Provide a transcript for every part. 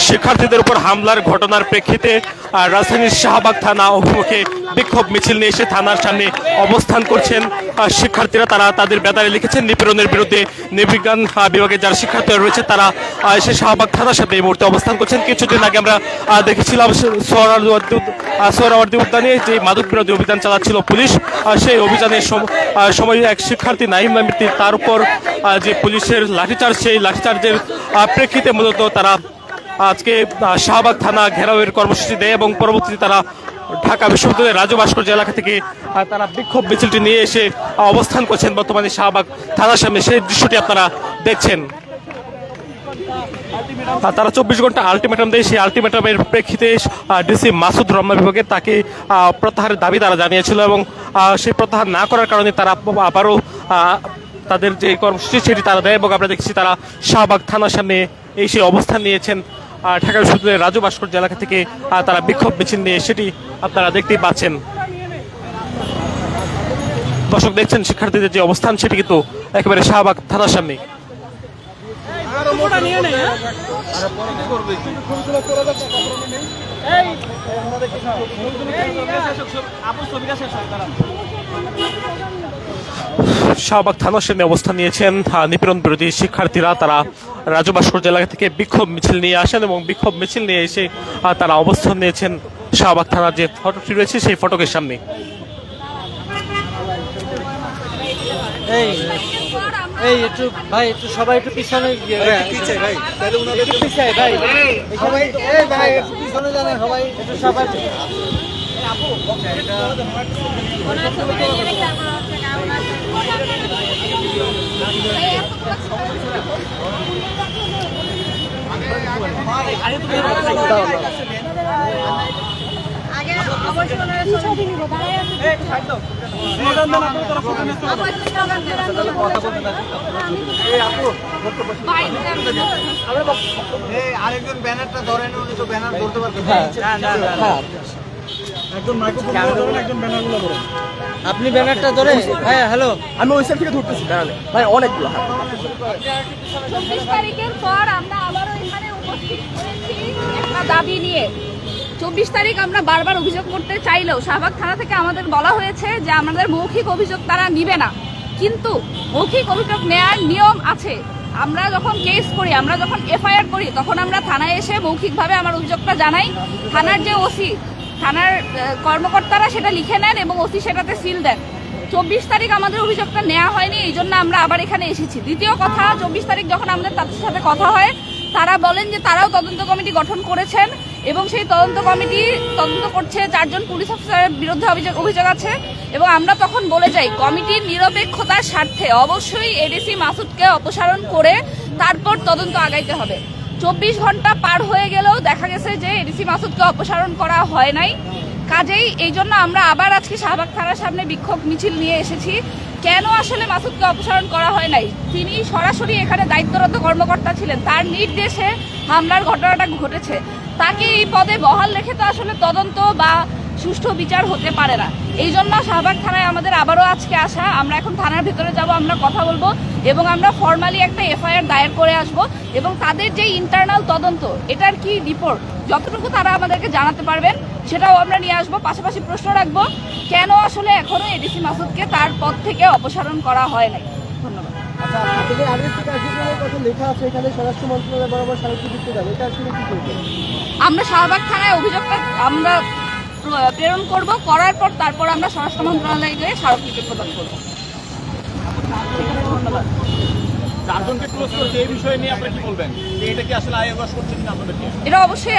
শিক্ষার্থীদের উপর হামলার ঘটনার প্রেক্ষিতে রাজধানীর শাহবাগ থানা অভিমুখে বিক্ষোভ মিছিল নিয়ে এসে থানার সামনে অবস্থান করছেন শিক্ষার্থীরা। তারা তাদের ব্যানারে লিখেছেন নিপীড়নের বিরুদ্ধে। নৃবিজ্ঞান বিভাগের যারা শিক্ষার্থীরা রয়েছে তারা এসে শাহবাগ থানার সামনে এই মুহূর্তে অবস্থান করছেন। কিছুদিন আগে আমরা দেখেছিলাম সোহরাওয়ার্দী উদ্যানে যে মাদক বিরোধী অভিযান চালাচ্ছিল পুলিশ, সেই অভিযানের সময় এক শিক্ষার্থী নাহিম নামের তার উপর যে পুলিশের লাঠিচার্জ, সেই লাঠিচার্জের প্রেক্ষিতে মূলত তারা আজকে শাহবাগ থানা ঘেরাওয়ের কর্মসূচি দেয় এবং পরবর্তীতে তারা ঢাকা বিশ্ববিদ্যালয়ের রাজু ভাস্কর্য এলাকা থেকে তারা বিক্ষোভ মিছিলটি নিয়ে এসে অবস্থান করছেন বর্তমানে শাহবাগ থানার সামনে। সেই দৃশ্যটি আপনারা দেখছেন। তারা 24 ঘন্টা আলটিমেটাম দেয়। সেই আলটিমেটামের প্রেক্ষিতে ডিসি মাসুদ রহমান বিভাগের তাকে প্রত্যাহারের দাবি তারা জানিয়েছিল এবং সেই প্রত্যাহার না করার কারণে তারা আবারও তাদের যে কর্মসূচি সেটি তারা দেয় এবং আমরা দেখছি তারা শাহবাগ থানার সামনে এসে অবস্থান নিয়েছেন। ঢাকা বিশ্ববিদ্যালয়ের রাজু ভাস্কর্য এলাকা থেকে তারা বিক্ষোভ মিছিল নিয়ে সেটি আপনারা দেখতেই পাচ্ছেন। দর্শক দেখছেন শিক্ষার্থীদের যে অবস্থান সেটি কিন্তু একেবারে শাহবাগ থানার সামনে। শাহবাগ থানার সামনে অবস্থান নিয়েছেন নিপীড়ন বিরোধী শিক্ষার্থীরা। তারা রাজু ভাস্কর্য এলাকা থেকে বিক্ষোভ মিছিল নিয়ে আসেন এবং বিক্ষোভ মিছিল নিয়ে এসে তারা অবস্থান নিয়েছেন শাহবাগ থানার যে ফটকটি রয়েছে সেই ফটকের সামনে। এই একটু ভাই, একটু সবাই একটু পিছনে ভাই, সবাই একটু পিছনে জানেন, সবাই একটু সবাই আরেকজন ব্যানারটা ধরেন, উনি তো ব্যানার ধরতে পারবেন। আপনি ব্যানারটা ধরে। হ্যাঁ হ্যালো, আমি ওই সাইড থেকে ধরতেছি ভাই, অনেকগুলো। 24 তারিখের পর আমরা আবারও এখানে উপস্থিত হয়েছি একটা দাবি নিয়ে। 24 তারিখ আমরা বারবার অভিযোগ করতে চাইলেও শাহবাগ থানা থেকে আমাদের বলা হয়েছে যে আমাদের মৌখিক অভিযোগ তারা নিবে না, কিন্তু মৌখিক অভিযোগ নেওয়ার নিয়ম আছে। আমরা যখন কেস করি, আমরা যখন এফআইআর করি, তখন আমরা থানায় এসে মৌখিকভাবে আমার অভিযোগটা জানাই। থানার যে ওসি, থানার কর্মকর্তারা সেটা লিখে নেন এবং ওসি সেটাতে সিল দেন। 24 তারিখ আমাদের অভিযোগটা নেওয়া হয়নি, এই জন্য আমরা আবার এখানে এসেছি। দ্বিতীয় কথা, 24 তারিখ যখন আমাদের তাদের সাথে কথা হয়, তারা বলেন যে তারাও তদন্ত কমিটি গঠন করেছেন এবং সেই তদন্ত কমিটি তদন্ত করছে, 4 জন পুলিশ অফিসারের বিরুদ্ধে অভিযোগ আছে। এবং আমরা তখন বলে যাই কমিটির নিরপেক্ষতার স্বার্থে অবশ্যই এডিসি মাসুদকে অপসারণ করে তারপর তদন্ত আগাইতে হবে। 24 ঘন্টা পার হয়ে গেলেও দেখা গেছে যে এডিসি মাসুদকে অপসারণ করা হয় নাই। কাজেই এই জন্য আমরা আবার আজকে শাহবাগ থানার সামনে বিক্ষোভ মিছিল নিয়ে এসেছি। কেন আসলে মাসুদকে অপসারণ করা হয় নাই? তিনি সরাসরি এখানে দায়িত্বরত কর্মকর্তা ছিলেন, তার নির্দেশে হামলার ঘটনাটা ঘটেছে। তাকে এই পদে বহাল রেখে তো আসলে তদন্ত বা সুষ্ঠু বিচার হতে পারে না। এই জন্য শাহবাগ থানায় আমাদের আবারও আজকে আসা। আমরা এখন থানার ভিতরে যাব, আমরা কথা বলবো এবং আমরা ফর্মালি একটা এফআইআর দায়ের করে আসব এবং তাদের যে ইন্টারনাল তদন্ত, এটার কি রিপোর্ট যতটুকু তারা আমাদেরকে জানাতে পারবেন সেটাও আমরা নিয়ে আসবো। পাশাপাশি প্রশ্ন রাখবো কেন আসলে এখনো এডিসি মাসুদকে তার পদ থেকে অপসারণ করা হয় নাই। ধন্যবাদ। আমরা শাহবাগ থানায় অভিযোগটা আমরা প্রেরণ করব, করার পর তারপর আমরা স্বরাষ্ট্র মন্ত্রণালয়ে গিয়ে স্মারকলিপি প্রদান করব। ধন্যবাদ। এটা অবশ্যই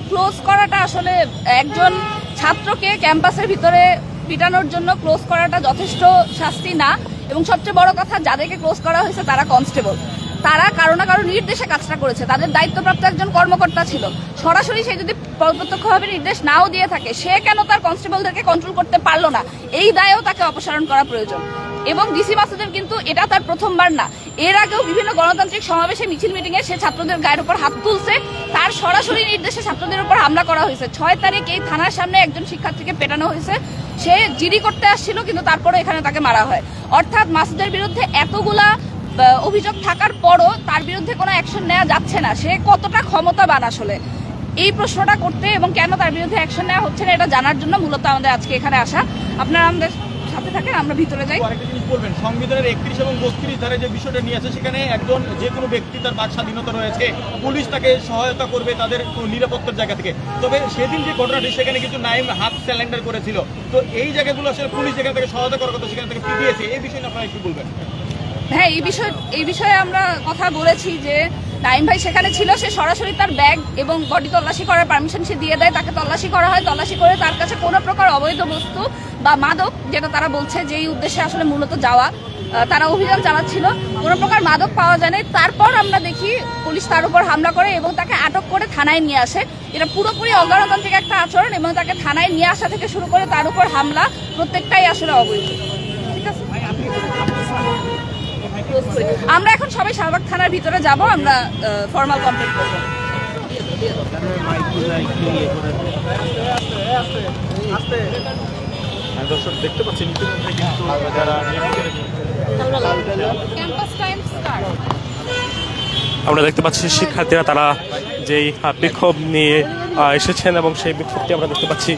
ক্লোজ করাটা আসলে একজন ছাত্রকে ক্যাম্পাসের ভিতরে পিটানোর জন্য ক্লোজ করাটা যথেষ্ট শাস্তি না। এবং সবচেয়ে বড় কথা, যাদেরকে ক্লোজ করা হয়েছে তারা কনস্টেবল, তারা কারো না কারো নির্দেশে কাজটা করেছে, তাদের দায়িত্বপ্রাপ্ত একজন কর্মকর্তা ছিল। সরাসরি সে যদি প্রত্যক্ষভাবে নির্দেশ নাও দিয়ে থাকে, সে কেন তার কনস্টেবলদেরকে কন্ট্রোল করতে পারলো না, এই দায়েও তাকে অপসারণ করা প্রয়োজন। এবং ডিসি মাসুদের কিন্তু এটা তার প্রথমবার না, এর আগেও বিভিন্ন গণতান্ত্রিক সমাবেশে, মিছিল মিটিংয়ে সে ছাত্রদের গায়ের উপর হাত তুলছে, তার সরাসরি নির্দেশে ছাত্রদের উপর হামলা করা হয়েছে। 6 তারিখ এই থানার সামনে একজন শিক্ষার্থীকে পেটানো হয়েছে, সে জিডি করতে আসছিল কিন্তু তারপরে এখানে তাকে মারা হয়। অর্থাৎ মাসুদের বিরুদ্ধে এতগুলা অভিযোগ থাকার পরও তার বিরুদ্ধে কোনো অ্যাকশন নেওয়া যাচ্ছে না, সে কতটা ক্ষমতাবান আসলে, এই প্রশ্নটা করতে এবং কেন তার বিরুদ্ধে অ্যাকশন নেওয়া হচ্ছে না এটা জানার জন্য মূলত আমাদের আজকে এখানে আসা। আপনারা আমাদের সাথে থাকেন, আমরা ভিতরে যাই। আরেকটা জিনিস বলবেন, সংবিধানের 31 এবং 32 ধারে যে বিষয়টা নিয়ে আছে, সেখানে একজন যে কোনো ব্যক্তি তার বাক স্বাধীনতা রয়েছে, পুলিশ তাকে সহায়তা করবে তাদের নিরাপত্তার জায়গা থেকে। তবে সেদিন যে ঘটনাটি, সেখানে কিন্তু নাইম হাত স্যালেন্ডার করেছিল, তো এই জায়গাগুলো আসলে পুলিশ যেখান থেকে সহায়তা করার কথা সেখান থেকে পিটিয়েছে, এই বিষয়ে আপনারা একটু বলবেন। হ্যাঁ, এই বিষয়ে আমরা কথা বলেছি যে নাইম ভাই সেখানে ছিল, সে সরাসরি তার ব্যাগ এবং বডি তল্লাশি করার পারমিশন সে দিয়ে দেয়, তাকে তল্লাশি করা হয়, তল্লাশি করে তার কাছে কোনো প্রকার অবৈধ বস্তু বা মাদক, যেটা তারা বলছে যে এই উদ্দেশ্যে আসলে মূলত যাওয়া, তারা অভিযান চালাচ্ছিল, কোনো প্রকার মাদক পাওয়া যায় না। তারপর আমরা দেখি পুলিশ তার উপর হামলা করে এবং তাকে আটক করে থানায় নিয়ে আসে। এটা পুরোপুরি অগণতান্ত্রিক একটা আচরণ এবং তাকে থানায় নিয়ে আসা থেকে শুরু করে তার উপর হামলা প্রত্যেকটাই আসলে অবৈধ। ঠিক আছে, আমরা এখন সবাই শাহবাগ থানার ভিতরে যাব, আমরা ফর্মাল কমপ্লিট করব। দর্শক দেখতে পাচ্ছেন ইতিমধ্যে কিন্তু যারা ক্যাম্পাস টাইম স্টার্ট। আমরা দেখতে পাচ্ছি শিক্ষার্থীরা তারা যেই বিক্ষোভ নিয়ে এসেছেন এবং সেই বিক্ষোভটি আমরা দেখতে পাচ্ছি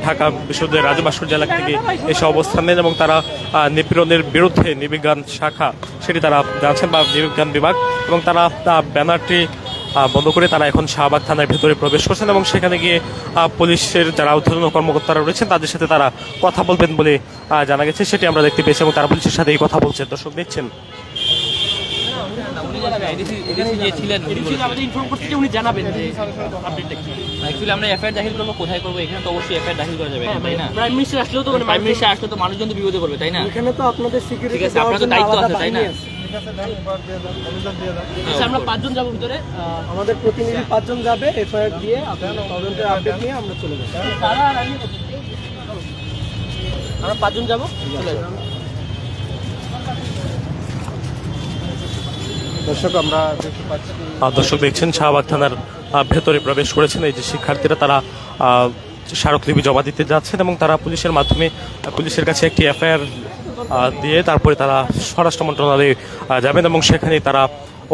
ঢাকা বিশ্ববিদ্যালয়ের রাজু ভাস্কর্য এলাকা থেকে এসে অবস্থান নেন এবং তারা নিপীড়নের বিরুদ্ধে নৃবিজ্ঞান শাখা সেটি তারা জানছেন বা নৃবিজ্ঞান বিভাগ, এবং তারা ব্যানারটি বন্ধ করে তারা এখন শাহবাগ থানার ভেতরে প্রবেশ করছেন এবং সেখানে গিয়ে পুলিশের যারা ঊর্ধ্বতন কর্মকর্তারা রয়েছেন তাদের সাথে তারা কথা বলবেন বলে জানা গেছে, সেটি আমরা দেখতে পেয়েছি এবং তারা পুলিশের সাথে এই কথা বলছেন। দর্শক দেখছেন উনি জানাবেন যে অ্যাকচুয়ালি আমরা এফআইআর দাখিল করবো, কোথায় করবো? এখানে তো অবশ্যই এফআইআর দাখিল করা যাবে, তাই না? প্রাইম মিনিস্টার আসলেও তো প্রাইম মিনিস্টার আসলে তো মানুষজন তো বিপদে পড়বে, তাই না? এখানে তো আপনাদের ঠিক সিকিউরিটি আছে, আপনার তো দায়িত্ব আছে, তাই না? আমরা 5 জন যাব ভিতরে, আমাদের প্রতিনিধি 5 জন যাবে, এফআইআর দিয়ে আপনাদের তদন্তের আপডেট নিয়ে আমরা চলে যাব। আমরা 5 জন যাব, চলে যাব। দর্শক দেখছেন শাহবাগ থানার ভেতরে প্রবেশ করেছেন এই যে শিক্ষার্থীরা, তারা স্মারকলিপি জমা দিতে যাচ্ছেন এবং তারা পুলিশের মাধ্যমে পুলিশের কাছে একটি এফআইআর দিয়ে তারপরে তারা স্বরাষ্ট্র মন্ত্রণালয়ে যাবেন এবং সেখানে তারা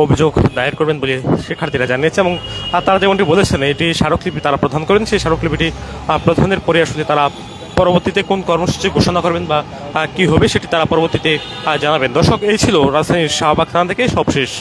অভিযোগ দায়ের করবেন বলে শিক্ষার্থীরা জানিয়েছে। এবং তারা যেমনটি বলেছেন এটি স্মারকলিপি তারা প্রদান করেন, সেই স্মারকলিপিটি প্রদানের পরে আসলে তারা পরবর্তীতে কোন কর্মসূচি ঘোষণা করবেন বা কি হবে সেটি তারা পরবর্তীতে জানাবেন। দর্শক, এই ছিল রাজধানীর শাহবাগ থানা থেকে সবশেষ